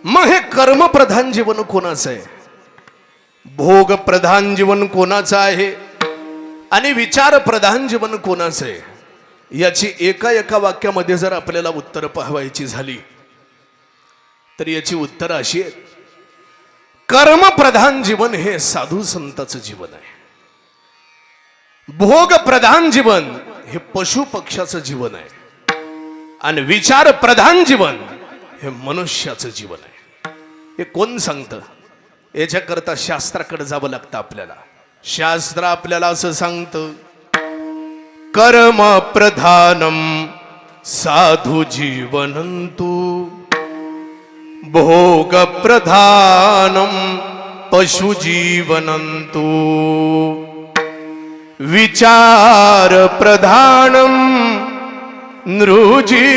मग हे कर्मप्रधान जीवन कोणाचं आहे, भोग प्रधान जीवन कोणाचं आहे आणि विचार प्रधान जीवन कोणाचं आहे, याची एका वाक्यामध्ये जर आपल्याला उत्तर पाहायची झाली तर याची उत्तर अशी आहेत. कर्मप्रधान जीवन हे साधू संतांचं जीवन आहे. भोग प्रधान जीवन हे पशु पक्षाचं जीवन आहे आणि विचार प्रधान जीवन हे मनुष्याचं जीवन आहे. हे कोण सांगतं? याच्याकरता शास्त्राकडे जावं लागतं आपल्याला. शास्त्र आपल्याला असं सांगतं, कर्म प्रधानम साधु जीवनंतु भोग प्रधानम पशु जीवनंतु विचार प्रधानम नृजीवनंतु